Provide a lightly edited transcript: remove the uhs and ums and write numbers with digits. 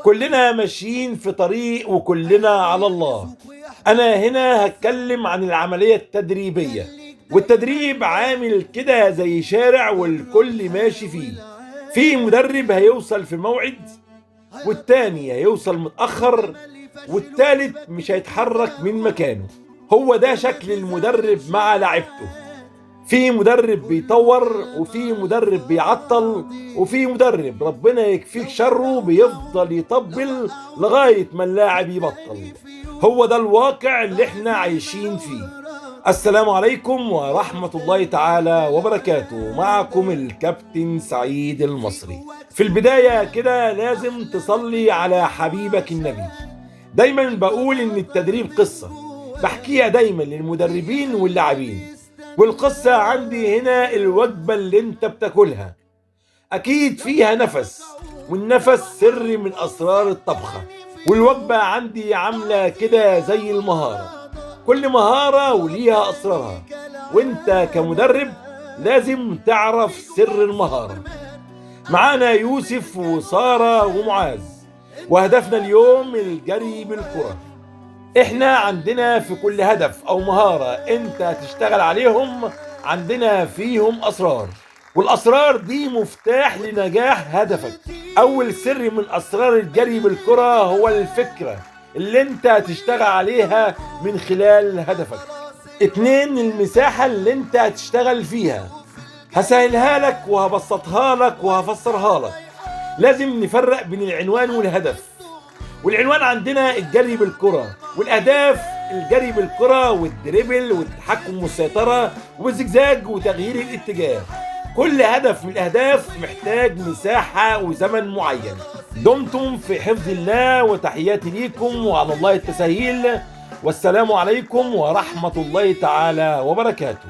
كلنا ماشيين في طريق وكلنا على الله. أنا هنا هتكلم عن العملية التدريبية، والتدريب عامل كده زي شارع والكل ماشي فيه. في مدرب هيوصل في موعد، والتاني هيوصل متأخر، والتالت مش هيتحرك من مكانه. هو ده شكل المدرب مع لعبته. في مدرب بيطور، وفي مدرب بيعطل، وفي مدرب ربنا يكفيك شره بيفضل يطبل لغاية ما اللاعب يبطل. هو ده الواقع اللي احنا عايشين فيه. السلام عليكم ورحمة الله تعالى وبركاته. معكم الكابتن سعيد المصري. في البداية كده لازم تصلي على حبيبك النبي. دايما بقول ان التدريب قصة بحكيها دايما للمدربين واللاعبين، والقصة عندي هنا الوجبة اللي انت بتاكلها اكيد فيها نفس، والنفس سر من اسرار الطبخة. والوجبة عندي عاملة كده زي المهارة، كل مهارة وليها اسرارها، وانت كمدرب لازم تعرف سر المهارة. معانا يوسف وسارة ومعاذ، وهدفنا اليوم الجري بالكرة. احنا عندنا في كل هدف او مهارة انت هتشتغل عليهم عندنا فيهم اسرار، والاسرار دي مفتاح لنجاح هدفك. اول سر من اسرار الجري بالكرة هو الفكرة اللي انت هتشتغل عليها من خلال هدفك. اتنين، المساحة اللي انت هتشتغل فيها. هسهلها لك وهبسطها لك وهفسرها لك. لازم نفرق بين العنوان والهدف. والعنوان عندنا الجري بالكرة، والأهداف الجري بالكرة والدريبل والتحكم والسيطرة والزجزاج وتغيير الاتجاه. كل هدف من الأهداف محتاج مساحة وزمن معين. دمتم في حفظ الله، وتحياتي ليكم وعلى الله التسهيل، والسلام عليكم ورحمة الله تعالى وبركاته.